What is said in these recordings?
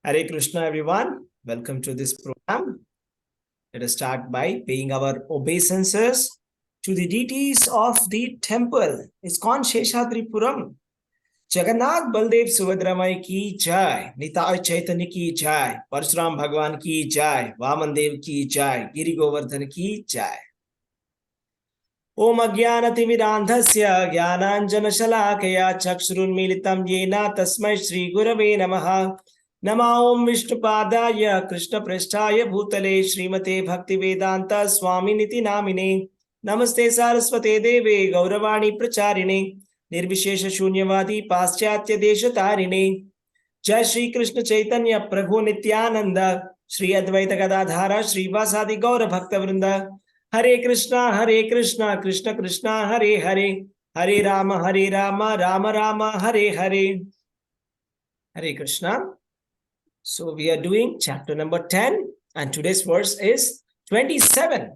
Hare Krishna, everyone. Welcome to this program. Let us start by paying our obeisances to the deities of the temple. ISKCON Sheshadripuram. Jagannath Baldev Subhadramai ki jai. Nitai Chaitanya ki jai. Parshuram Bhagwan ki jai. Vaman Dev ki jai. Giri Govardhan ki jai. Om Ajnanatimidandhasya Jnananjanashalakaya Chakshurunmilitam Yena Tasmai Shri Gurave Namaha. Nama Om Vishnupadaya Krishna Prasthaya Bhutale Srimate Bhaktivedanta Swaminiti Namine Namaste Saraswate Deve Gauravani Pracharine Nirvishesha Shunyavadi Paschatya Deshatarine Jai Shri Krishna Chaitanya Prabhu Nityananda Shri Advaita Gadadhara Shri Vasadi Gaura Bhakta Vrinda Hare Krishna, Krishna Krishna, Hare Hare, Hare Rama, Rama Rama, Hare Hare. Hare Krishna. So we are doing chapter number 10 and today's verse is 27.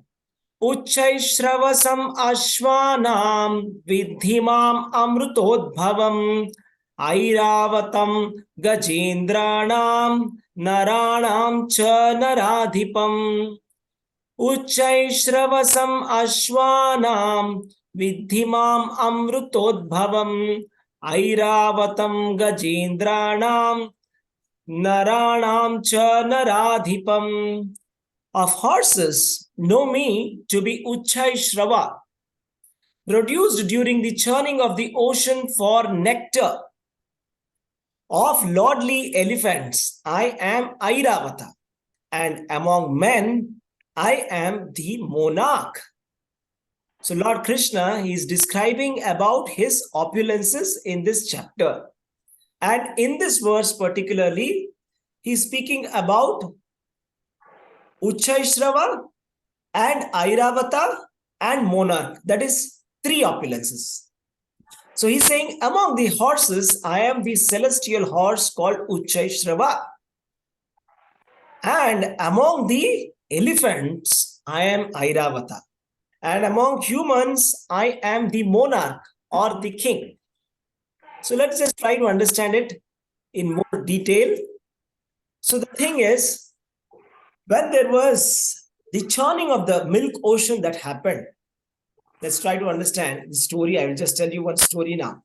Ucchaisrava ashvanam vidhimam amrutodbhavam Airavatam gajendranam naranam cha naradhipam Ucchaisrava ashvanam vidhimam amrutodbhavam Airavatam gajendranam naranam cha naradhipam. Of horses know me to be Ucchaisrava, produced during the churning of the ocean for nectar. Of lordly elephants I am Airavata, and among men I am the monarch. So Lord Krishna, he is describing about his opulences in this chapter. And in this verse particularly, he is speaking about Ucchaisrava and Airavata and monarch. That is 3 opulences. So he's saying, among the horses, I am the celestial horse called Ucchaisrava. And among the elephants, I am Airavata. And among humans, I am the monarch or the king. So let's just try to understand it in more detail. So the thing is, when there was the churning of the milk ocean that happened, let's try to understand the story. I will just tell you one story now.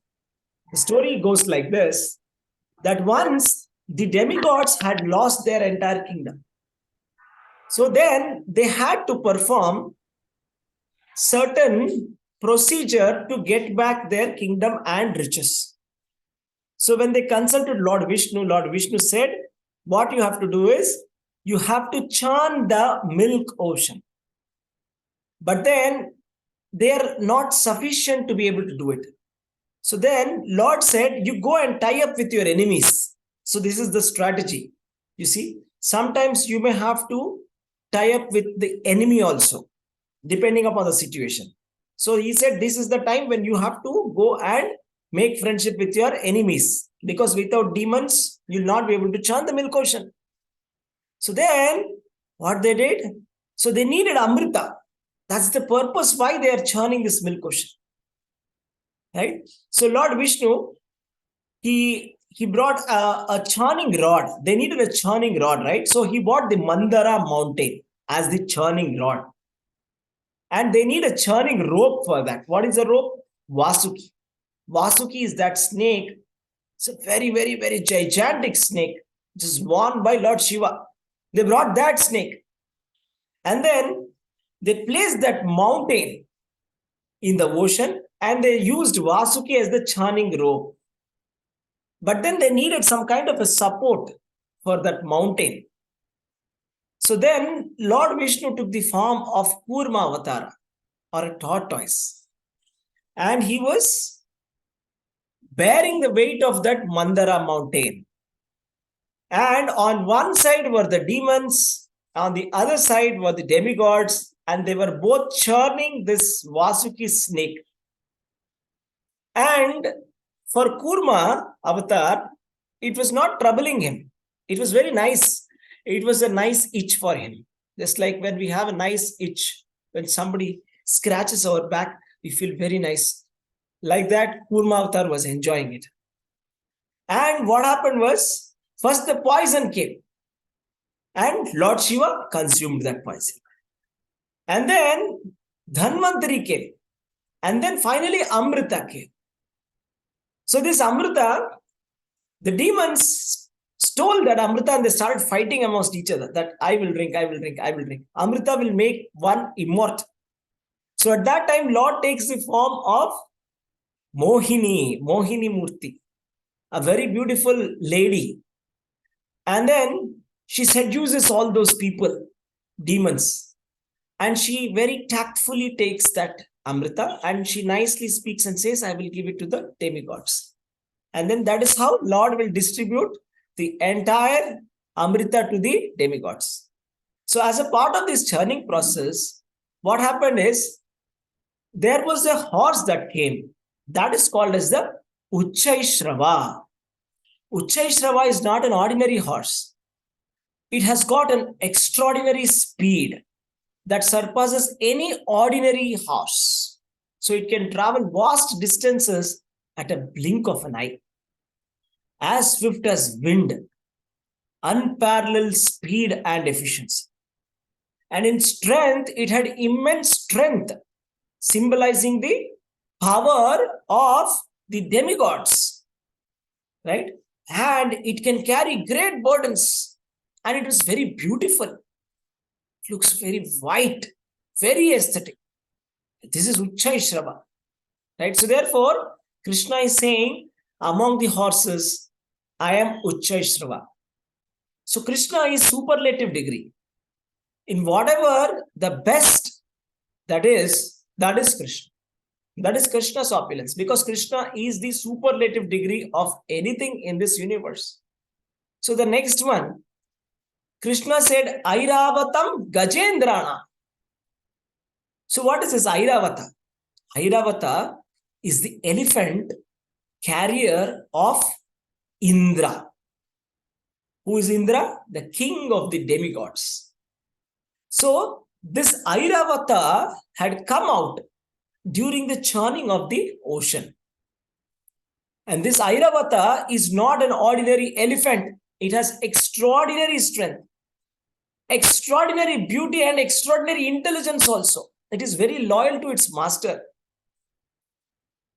The story goes like this, that once the demigods had lost their entire kingdom. So then they had to perform certain procedure to get back their kingdom and riches. So when they consulted Lord Vishnu said, what you have to do is, you have to churn the milk ocean. But then they are not sufficient to be able to do it. So then Lord said, you go and tie up with your enemies. So this is the strategy. You see, sometimes you may have to tie up with the enemy also, depending upon the situation. So he said, this is the time when you have to go and make friendship with your enemies, because without demons, you'll not be able to churn the milk ocean. So then, what they did? So they needed Amrita. That's the purpose why they are churning this milk ocean. Right? So Lord Vishnu, he brought a churning rod. They needed a churning rod, right? So he bought the Mandara mountain as the churning rod. And they need a churning rope for that. What is the rope? Vasuki. Vasuki is that snake. It's a very, very, very gigantic snake, which is worn by Lord Shiva. They brought that snake. And then they placed that mountain in the ocean and they used Vasuki as the churning rope. But then they needed some kind of a support for that mountain. So then Lord Vishnu took the form of Kurma Avatara, or a tortoise. And he was bearing the weight of that Mandara mountain. And on one side were the demons, on the other side were the demigods, and they were both churning this Vasuki snake. And for Kurma Avatar, it was not troubling him. It was very nice. It was a nice itch for him. Just like when we have a nice itch, when somebody scratches our back, we feel very nice. Like that, Kurma Avatar was enjoying it. And what happened was, First the poison came and Lord Shiva consumed that poison. And then Dhanvantari came. And then finally Amrita came. So this Amrita, the demons stole that Amrita and they started fighting amongst each other that I will drink, I will drink, I will drink. Amrita will make one immortal. So at that time, Lord takes the form of Mohini Murti, a very beautiful lady. And then she seduces all those people, demons. And she very tactfully takes that Amrita and she nicely speaks and says, I will give it to the demigods. And then that is how Lord will distribute the entire Amrita to the demigods. So as a part of this churning process, what happened is, there was a horse that came. That is called as the Ucchaisrava. Ucchaisrava is not an ordinary horse. It has got an extraordinary speed that surpasses any ordinary horse. So it can travel vast distances at a blink of an eye. As swift as wind, unparalleled speed and efficiency. And in strength, it had immense strength, symbolizing the power of the demigods, right? And it can carry great burdens. And it was very beautiful. It looks very white, very aesthetic. This is Ucchaisrava, right? So therefore, Krishna is saying, among the horses, I am Ucchaisrava. So Krishna is superlative degree. In whatever the best that is Krishna. That is Krishna's opulence, because Krishna is the superlative degree of anything in this universe. So the next one, Krishna said, Airavatam Gajendrana. So what is this Airavata? Airavata is the elephant carrier of Indra. Who is Indra? The king of the demigods. So this Airavata had come out during the churning of the ocean. And this Airavata is not an ordinary elephant. It has extraordinary strength, extraordinary beauty and extraordinary intelligence also. It is very loyal to its master.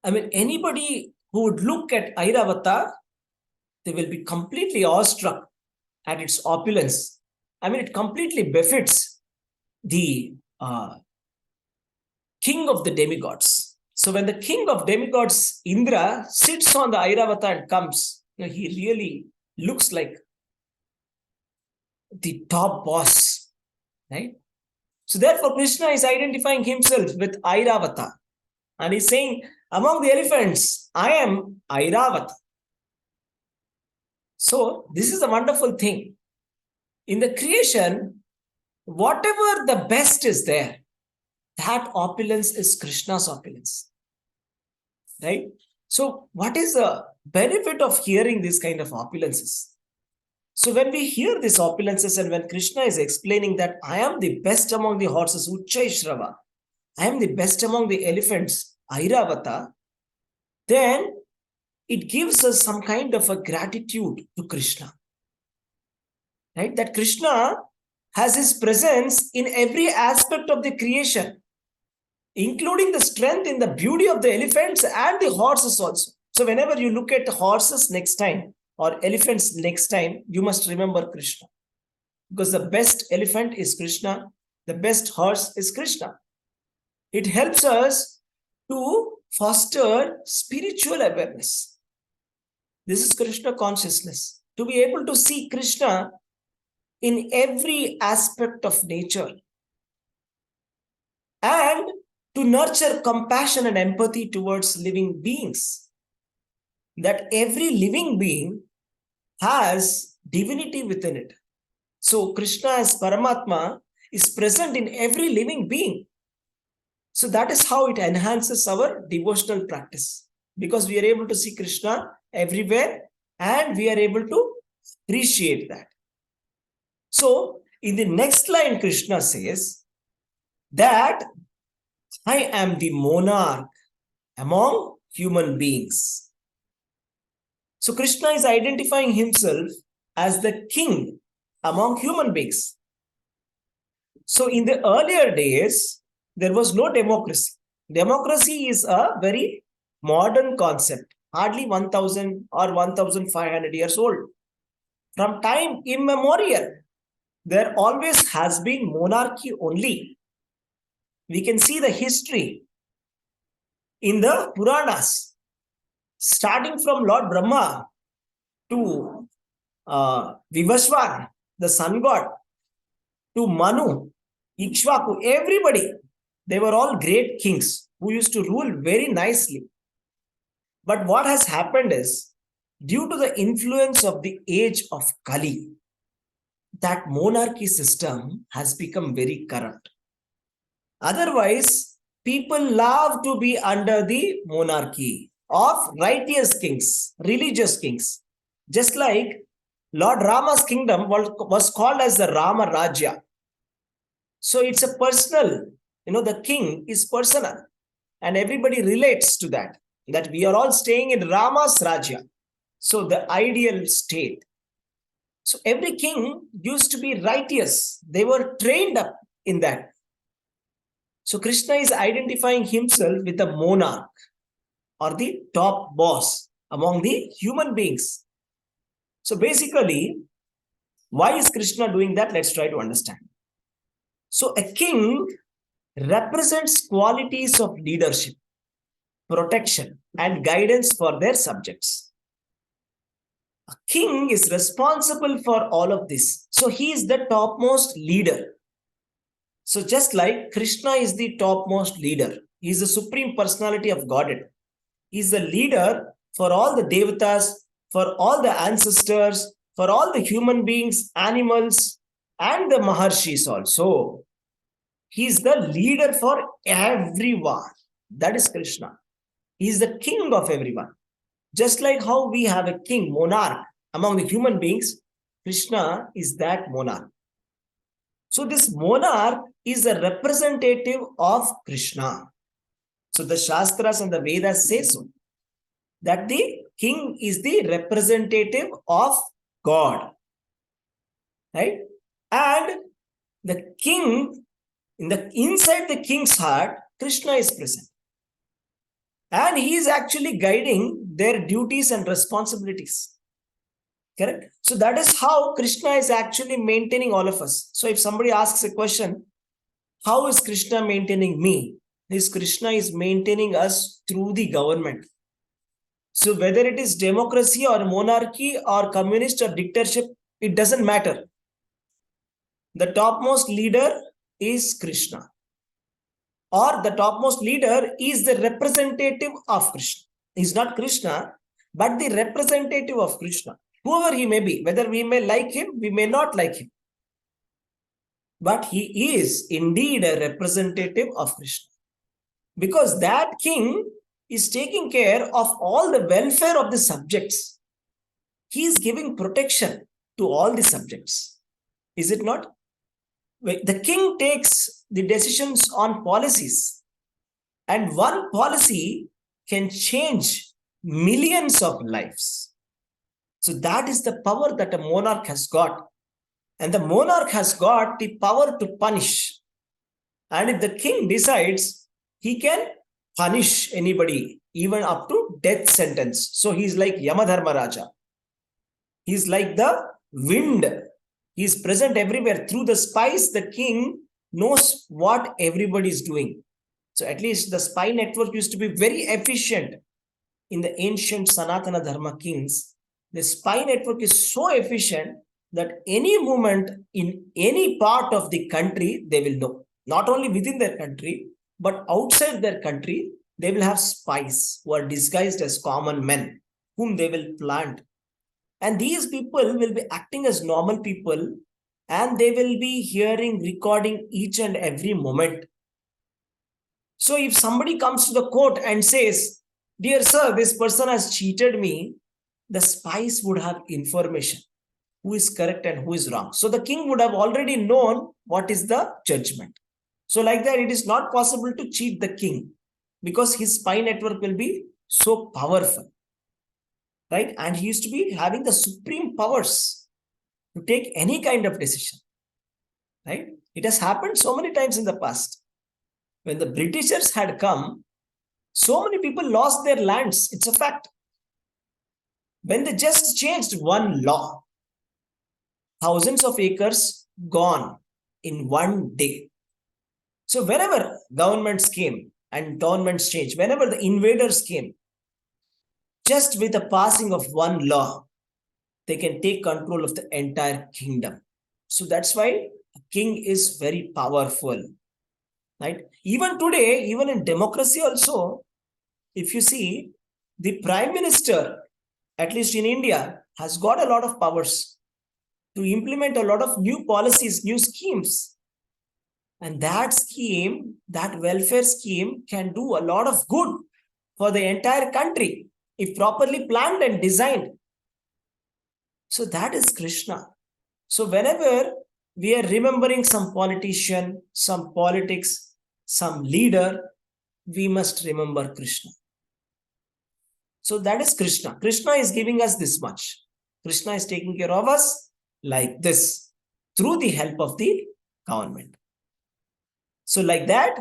I mean, anybody who would look at Airavata, they will be completely awestruck at its opulence. I mean, it completely befits the king of the demigods. So when the king of demigods, Indra, sits on the Airavata and comes, he really looks like the top boss, right? So therefore, Krishna is identifying himself with Airavata. And he's saying, among the elephants, I am Airavata. So this is a wonderful thing. In the creation, whatever the best is there, that opulence is Krishna's opulence, right? So what is the benefit of hearing this kind of opulences? So when we hear these opulences and when Krishna is explaining that I am the best among the horses, Ucchaisrava, I am the best among the elephants, Airavata, then it gives us some kind of a gratitude to Krishna, right? That Krishna has his presence in every aspect of the creation, including the strength in the beauty of the elephants and the horses also. So whenever you look at horses next time or elephants next time, you must remember Krishna. Because the best elephant is Krishna, the best horse is Krishna. It helps us to foster spiritual awareness. This is Krishna consciousness. To be able to see Krishna in every aspect of nature. And to nurture compassion and empathy towards living beings. That every living being has divinity within it. So Krishna as Paramatma is present in every living being. So that is how it enhances our devotional practice. Because we are able to see Krishna everywhere and we are able to appreciate that. So in the next line, Krishna says that I am the monarch among human beings. So Krishna is identifying himself as the king among human beings. So in the earlier days, there was no democracy. Democracy is a very modern concept, hardly 1000 or 1500 years old. From time immemorial, there always has been monarchy only. We can see the history in the Puranas, starting from Lord Brahma to Vivaswan, the sun god, to Manu, Ikshvaku, everybody. They were all great kings who used to rule very nicely. But what has happened is, due to the influence of the age of Kali, that monarchy system has become very corrupt. Otherwise, people love to be under the monarchy of righteous kings, religious kings. Just like Lord Rama's kingdom was called as the Rama Rajya. So it's a personal, the king is personal. And everybody relates to that we are all staying in Rama's Rajya. So the ideal state. So every king used to be righteous. They were trained up in that. So Krishna is identifying himself with the monarch or the top boss among the human beings. So basically, why is Krishna doing that? Let's try to understand. So a king represents qualities of leadership, protection, and guidance for their subjects. A king is responsible for all of this. So he is the topmost leader. So just like Krishna is the topmost leader, he is the supreme personality of Godhead. He is the leader for all the devatas, for all the ancestors, for all the human beings, animals, and the Maharshis also. He is the leader for everyone. That is Krishna. He is the king of everyone. Just like how we have a king, monarch among the human beings, Krishna is that monarch. So this monarch is a representative of Krishna. So the Shastras and the Vedas say so, that the king is the representative of God. Right? And the king, inside the king's heart, Krishna is present. And he is actually guiding their duties and responsibilities. Correct? So that is how Krishna is actually maintaining all of us. So if somebody asks a question, how is Krishna maintaining me? This Krishna is maintaining us through the government. So whether it is democracy or monarchy or communist or dictatorship, it doesn't matter. The topmost leader is Krishna. Or the topmost leader is the representative of Krishna. He's not Krishna, but the representative of Krishna. Whoever he may be, whether we may like him, we may not like him. But he is indeed a representative of Krishna. Because that king is taking care of all the welfare of the subjects. He is giving protection to all the subjects. Is it not? The king takes the decisions on policies. And one policy can change millions of lives. So that is the power that a monarch has got. And the monarch has got the power to punish. And if the king decides, he can punish anybody, even up to death sentence. So he's like Yamadharma Raja. He's like the wind. He's present everywhere. Through the spies, the king knows what everybody is doing. So at least the spy network used to be very efficient. In the ancient Sanatana Dharma kings, the spy network is so efficient that any movement in any part of the country, they will know. Not only within their country, but outside their country, they will have spies who are disguised as common men, whom they will plant. And these people will be acting as normal people, and they will be hearing, recording each and every moment. So if somebody comes to the court and says, "Dear sir, this person has cheated me," the spies would have information. Who is correct and who is wrong. So the king would have already known what is the judgment. So like that, it is not possible to cheat the king because his spy network will be so powerful. Right? And he used to be having the supreme powers. to take any kind of decision. Right? It has happened so many times in the past. When the Britishers had come, so many people lost their lands. It's a fact. When they just changed one law, thousands of acres gone in one day. So whenever governments came and governments changed, whenever the invaders came, just with the passing of one law, they can take control of the entire kingdom. So that's why a king is very powerful. Right? Even today, even in democracy also, if you see, the prime minister, at least in India, has got a lot of powers to implement a lot of new policies, new schemes. And that scheme, that welfare scheme, can do a lot of good for the entire country if properly planned and designed. So that is Krishna. So whenever we are remembering some politician, some politics, some leader, we must remember Krishna. So that is Krishna. Krishna is giving us this much. Krishna is taking care of us like this through the help of the government. So like that,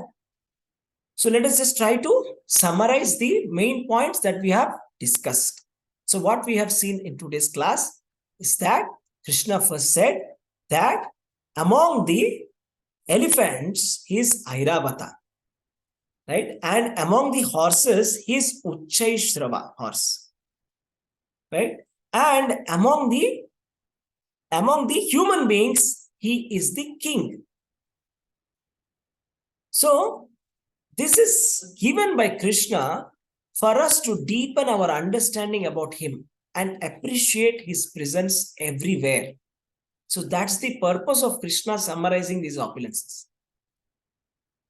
so let us just try to summarize the main points that we have discussed. So what we have seen in today's class is that Krishna first said that among the elephants, he is Airavata. Right? And among the horses, he is Ucchaisrava horse. Right? And among the human beings, he is the king. So this is given by Krishna for us to deepen our understanding about him and appreciate his presence everywhere. So that's the purpose of Krishna summarizing these opulences.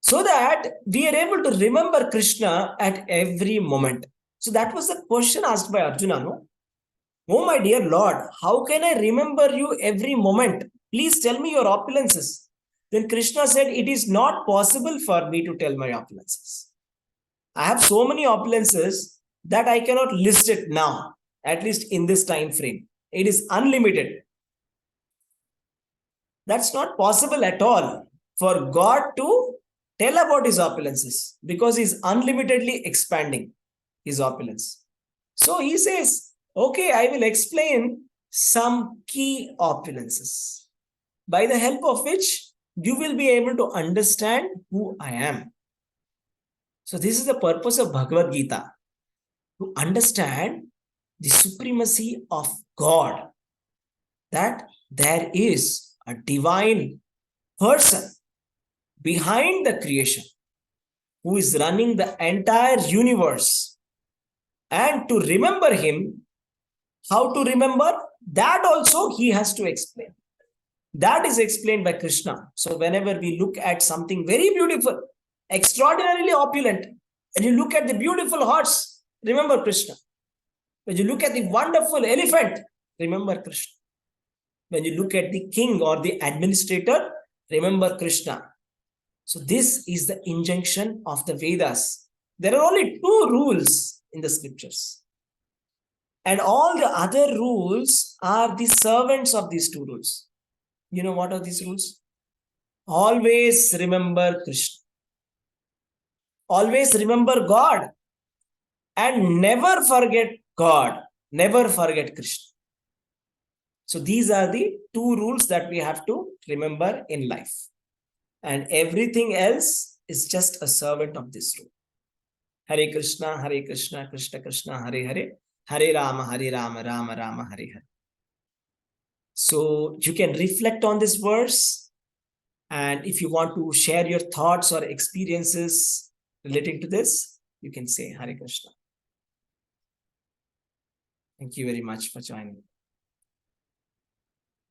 So that we are able to remember Krishna at every moment. So that was the question asked by Arjuna, no? Oh my dear Lord, how can I remember you every moment? Please tell me your opulences. Then Krishna said, it is not possible for me to tell my opulences. I have so many opulences that I cannot list it now, at least in this time frame. It is unlimited. That's not possible at all for God to tell about his opulences because he's unlimitedly expanding his opulence. So he says, okay, I will explain some key opulences by the help of which you will be able to understand who I am. So this is the purpose of Bhagavad Gita, to understand the supremacy of God, that there is a divine person behind the creation who is running the entire universe. And to remember him, how to remember, that also he has to explain. That is explained by Krishna. So whenever we look at something very beautiful, extraordinarily opulent, and you look at the beautiful horse, remember Krishna. When you look at the wonderful elephant, remember Krishna. When you look at the king or the administrator, remember Krishna. So this is the injunction of the Vedas. There are only 2 rules in the scriptures. And all the other rules are the servants of these 2 rules. You know what are these rules? Always remember Krishna. Always remember God. And never forget God. Never forget Krishna. So these are the 2 rules that we have to remember in life. And everything else is just a servant of this rule. Hare Krishna, Krishna Krishna, Hare Hare, Hare Rama, Rama Rama, Hare Hare. So you can reflect on this verse. And if you want to share your thoughts or experiences relating to this, you can say Hare Krishna. Thank you very much for joining.